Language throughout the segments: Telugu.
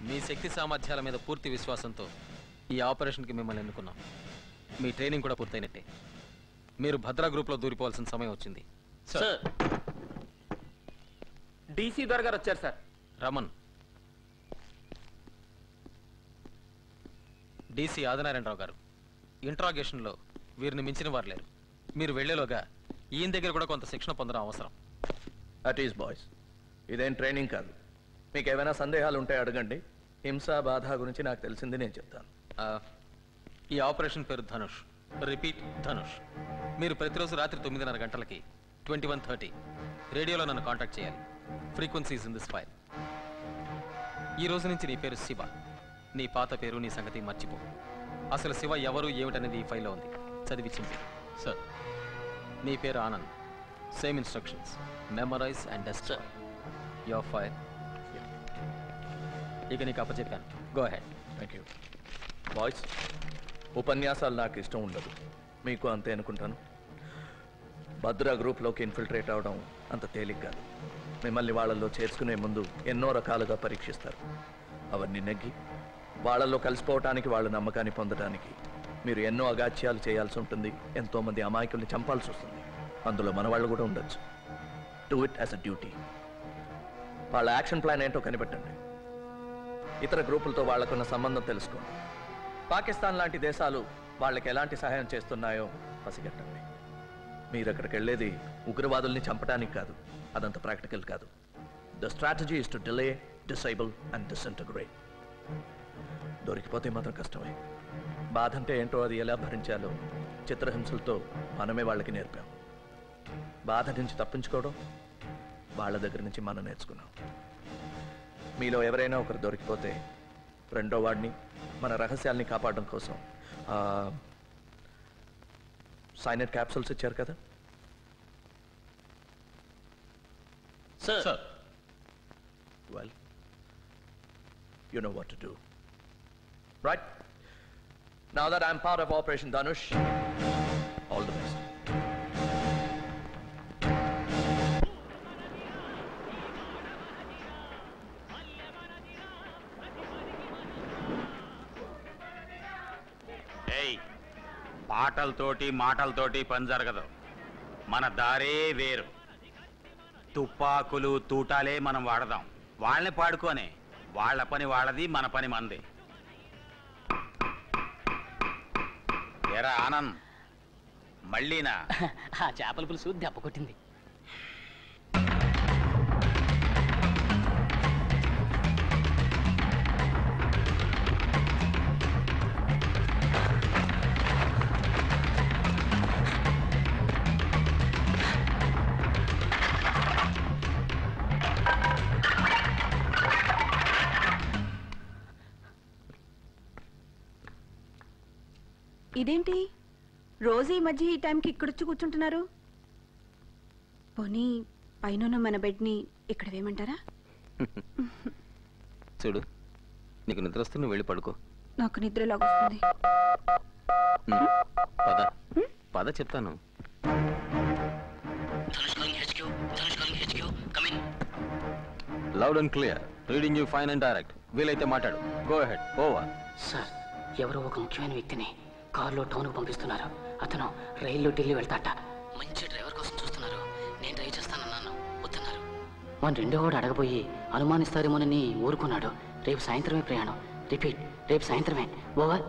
మీ శక్తి సామర్థ్యాల మీద పూర్తి విశ్వాసంతో ఈ ఆపరేషన్కి మిమ్మల్ని ఎన్నుకున్నాం. మీ ట్రైనింగ్ కూడా పూర్తయినట్టే. మీరు భద్రా గ్రూప్లో దూరిపోవాల్సిన సమయం వచ్చింది. సార్ డీసీ దొర గారు వచ్చారు సార్. రమన్, డీసీ ఆదినారాయణరావు గారు ఇంట్రాగేషన్లో వీరిని మించిన వారు లేరు. మీరు వెళ్లేలోగా ఈయన దగ్గర కూడా కొంత శిక్షణ పొందడం అవసరం. అట్ ఈస్ బాయ్స్, ఇదేం ట్రైనింగ్ కాదు. మీకు ఏమైనా సందేహాలు ఉంటే అడగండి. హింస బాధ గురించి నాకు తెలిసింది నేను చెప్తాను. ఈ ఆపరేషన్ పేరు ధనుష్. రిపీట్, ధనుష్. మీరు ప్రతిరోజు రాత్రి 9:30 గంటలకి 21:30 రేడియోలో నన్ను కాంటాక్ట్ చేయాలి. Frequencies in this file. ఈ రోజు నుంచి నీ పేరు శివ. నీ పాత పేరు, నీ సంగతి మర్చిపో. అసలు శివ ఎవరు ఏమిటనేది ఈ ఫైల్లో ఉంది. చదివి చింపి. సార్, నీ పేరు Anand. Same instructions. Memorize and destroy your file. ఇక నీకు అప్పచెప్పాను. Go ahead. Thank you. Boys, ఉపన్యాసాలు నాకు ఇష్టం ఉండదు. మీకు అంతే అనుకుంటాను. భద్రా గ్రూప్లోకి ఇన్ఫిల్ట్రేట్ అవడం అంత తేలిక కాదు. మిమ్మల్ని వాళ్ళల్లో చేర్చుకునే ముందు ఎన్నో రకాలుగా పరీక్షిస్తారు. అవన్నీ నెగ్గి వాళ్ళల్లో కలిసిపోవటానికి, వాళ్ళ నమ్మకాన్ని పొందడానికి మీరు ఎన్నో అగాత్యాలు చేయాల్సి ఉంటుంది. ఎంతోమంది అమాయకుల్ని చంపాల్సి వస్తుంది. అందులో మన వాళ్ళు కూడా ఉండొచ్చు. Do it as a duty. వాళ్ళ యాక్షన్ ప్లాన్ ఏంటో కనిపెట్టండి. ఇతర గ్రూపులతో వాళ్లకున్న సంబంధం తెలుసుకోండి. పాకిస్తాన్ లాంటి దేశాలు వాళ్ళకి ఎలాంటి సహాయం చేస్తున్నాయో పసిగట్టండి. మీరు అక్కడికి వెళ్ళేది ఉగ్రవాదుల్ని చంపడానికి కాదు. అదంత ప్రాక్టికల్ కాదు. The strategy is to delay, disable and disintegrate. దొరికిపోతే మాత్రం కష్టమే. బాధ అంటే ఏంటో, అది ఎలా భరించాలో చిత్రహింసలతో మనమే వాళ్ళకి నేర్పాం. బాధ నుంచి తప్పించుకోవడం వాళ్ళ దగ్గర నుంచి మనం నేర్చుకున్నాం. మీలో ఎవరైనా ఒకరు దొరికిపోతే రెండో వాడిని, మన రహస్యాల్ని కాపాడడం కోసం సైనైడ్ క్యాప్సూల్స్ ఇచ్చారు కదా. Sir, well, you know what to do, right? Now that I'm part of operation Dhanush, all the best. పాటలతోటి మాటలతోటి పని జరగదు. మన దారే వేరు. తుపాకులు తూటాలే మనం వాడదాం. వాళ్ళని పాడుకోనే. వాళ్ళ పని వాళ్ళది, మన పని మనది. ఎరా ఆనంద్, మళ్ళీనా? చేపల పులుసు దెబ్బ కొట్టింది. ఇదేంటి రోజు ఈ మధ్య ఈ టైంకి ఇక్కడొచ్చి కూర్చుంటున్నారు? పోనీ పైన మన బెడ్ని ఇక్కడ వేయమంటారా? చూడు, నీకు నిద్ర వస్తే నువ్వు వెళ్ళి పడుకో. నాకు నిద్రలాగొస్తుంది. పద పద చెప్తాను. Loud and clear. Reading you fine and direct. వీలైతే మాట్లాడు. Go ahead. ఓవర్. సార్, ఎవరో ఒక ముఖ్యమైన వ్యక్తిని కారులో టౌన్కు పంపిస్తున్నారు. అతను రైల్లో ఢిల్లీ వెళ్తాట. మంచి డ్రైవర్ కోసం చూస్తున్నారు. నేను డ్రైవ్ చేస్తానన్నాను, వద్దన్నారు. మన రెండో వాడు అడగబోయి అనుమానిస్తారేమోనని ఊరుకున్నాడు. రేపు సాయంత్రమే ప్రయాణం. రిపీట్, రేపు సాయంత్రమే. ఓవర్.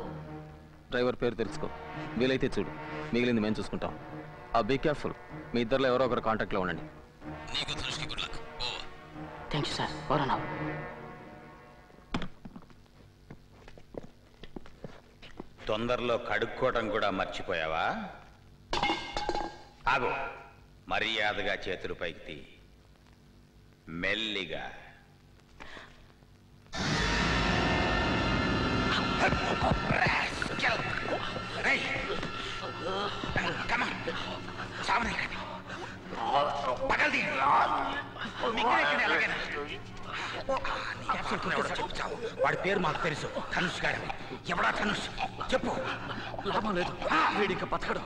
డ్రైవర్ పేరు తెలుసుకో. వీలైతే చూడు. మిగిలింది మేము చూసుకుంటాం. Be careful. మీ ఇద్దరులో ఎవరో ఒకరు కాంటాక్ట్లో ఉండండి. నీకు దృష్టికి good luck. Over. Thank you sir. Over అన్నావు. తొందరలో కడుక్కోవటం కూడా మర్చిపోయావా? ఆగు. మర్యాదగా చేతులు పైకి తీ. మెల్లిగా. వాడి పేరు మాకు తెలుసు. ధనుష్ గారు. ఎవడా ధనుష్? చెప్పు. లాభం లేదు, వీడిక బతకడు.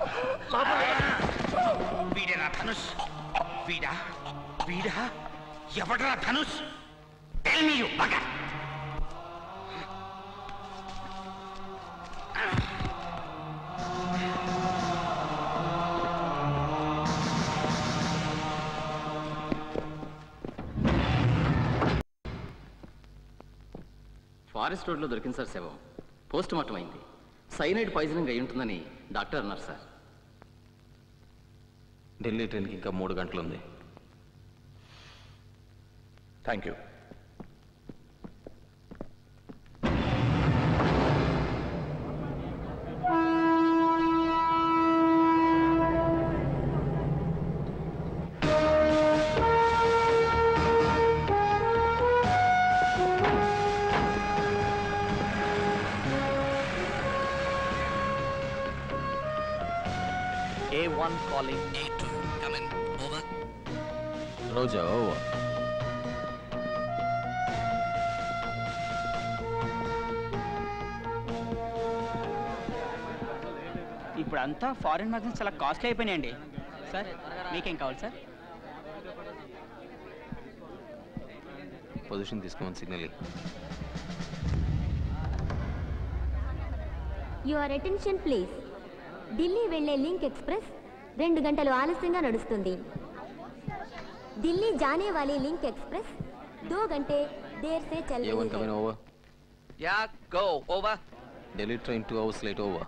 వీడేనా ధనుష్? వీడా? వీడా? ఎవడరా Dhanush? Tell me, you bugger. Forest రోడ్లో దొరికింది సార్ శవం. పోస్ట్ మార్టం అయింది. సైనైడ్ పాయిజనింగ్ అయి ఉంటుందని డాక్టర్ అన్నారు సార్. ఢిల్లీ ట్రైన్కి ఇంకా 3 గంటలు ఉంది. Thank you. A1 calling A2. Come in. Over. Roja over. ఇప్పుడంతా ఫారిన్ మ్యాగజైన్స్ చాలా కాస్ట్లీ అయిపోయినాయండి. సార్ మీకేం కావాలి సార్? పొజిషన్ తీసుకోమని signal. Your attention please. Delhi వెళ్లే లింక్ ఎక్స్ప్రెస్ 2 గంటలు ఆలస్యంగా నడుస్తుంది. ఢిల్లీ జానే వాలీ లింక్ ఎక్స్ప్రెస్ 2 घंटे देर से चल रही A1 coming है. over. Yeah, go. Over. Delhi train 2 hours late over.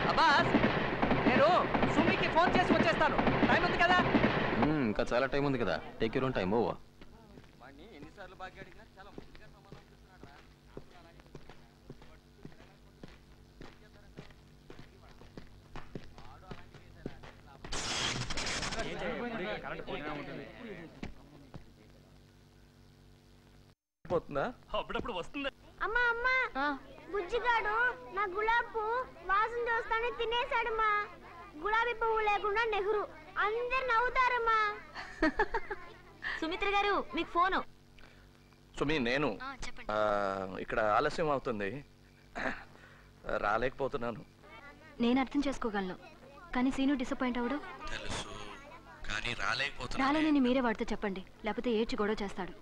Abbas, నేను సుమికి ఫోన్ చేసి వచ్చేస్తాను. టైం ఉంది కదా? ఇంకా చాలా టైం ఉంది కదా. Take your own time. Over. ఎన్నిసార్లు బాగా అడిగినా చాలా ముందుగా సమాధానం చెప్తున్నాడు రా. పోతుందా? అమ్మా అమ్మా, బుజ్జిగాడు నా గులాబీ వాసన చూస్తానే తినేశాడమ్మా. గులాబీ పువ్వు లేకుండా నెహ్రూ. అందరు నవ్వుతారమ్మా. సుమిత్ర గారు మీకు ఫోను. సుమి, నేను ఇక్కడ ఆలస్యం అవుతుంది, రాలేకపోతున్నాను. నేను అర్థం చేసుకోగలను, కానీ సీను డిసప్పాయింట్ అవడం తెలుసు, కానీ రాలేకపోతున్నాను. రాలేనని మీరే వాడితో చెప్పండి, లేకపోతే ఏడ్చి గొడవ చేస్తాడు.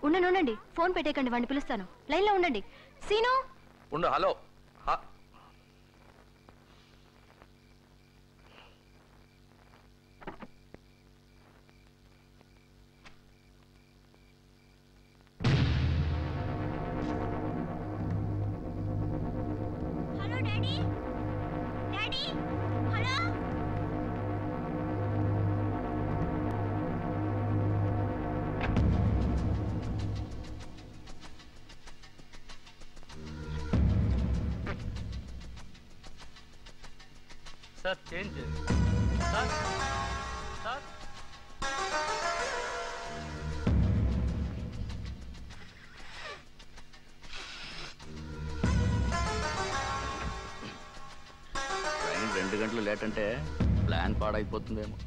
ఉండండి, ఫోన్ పెట్టేయకండి, వాడిని పిలుస్తాను. లైన్లో ఉండండి. సీను ఉండు. Hello. Hello daddy. Daddy hello. Sir change sir. Sir train 2 గంటలు లేట్ అంటే plan పాడైపోతుందేమో.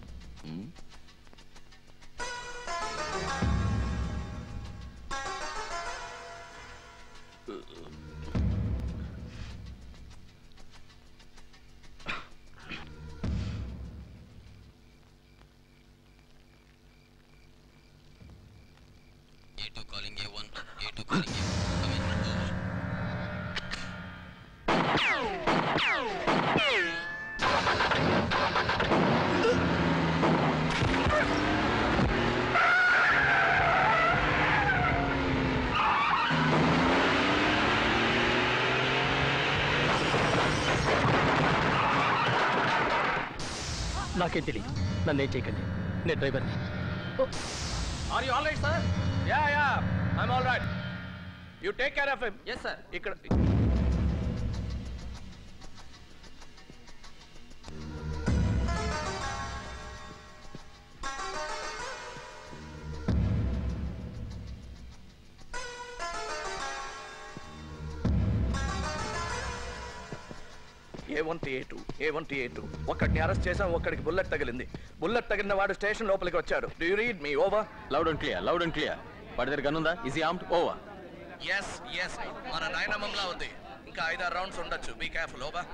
A2 calling A1. A2 calling A1. Come in. Over. నాకేం తెలియదు, నన్ను ఏం చేయకండి, నేను డ్రైవర్ని. Are you all right, sir? Yeah, I'm all right. You take care of him. Yes, sir. ఇక్కడ A1 ఒక్కడిని అరెస్ట్ చేసాం, ఒక్కడికి బుల్లెట్ తగిలింది. బుల్లెట్ తగిలిన వాడు స్టేషన్ లోపలికి వచ్చాడు. Do you read me? Over. Loud and clear. Loud and clear. వాడి దగ్గర గన్ ఉందా? Easy armed. ఓవర్. ఎస్ మన నయనమంలా ఉంది. ఇంకా 5-6 రౌండ్స్ ఉండొచ్చు. Be careful. Over.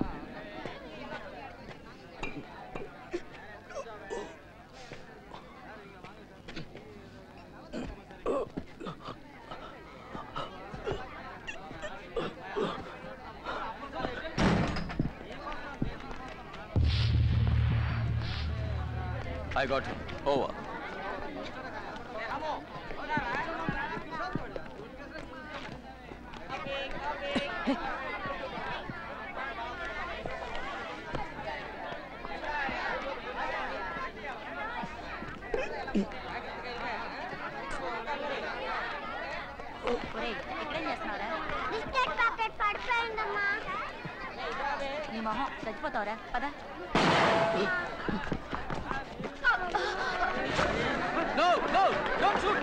I got him. Over. Biscuit packet పడిపోయిందమ్మా. నీ మొహం చచ్చిపోతావురా పదా. No, no, don't shoot.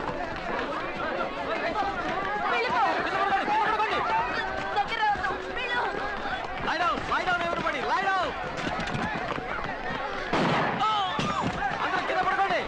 Lie down, everybody, lie down. అందరూ కింద పడుకోండి.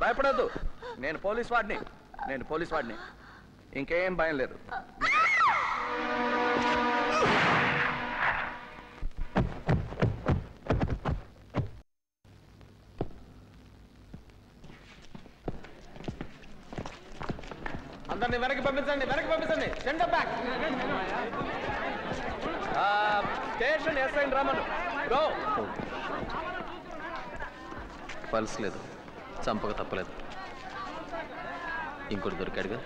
భయపడద్దు. నేను పోలీస్ వాడిని. ఇంకేం భయం లేదు. అందరిని వెనక్కి పంపించండి. Send back. స్టేషన్ ఎస్ఐ రమను గో. పల్స్ లేదు, చంపక తప్పలేదు. ఇంకోటి దొరికాడుగా.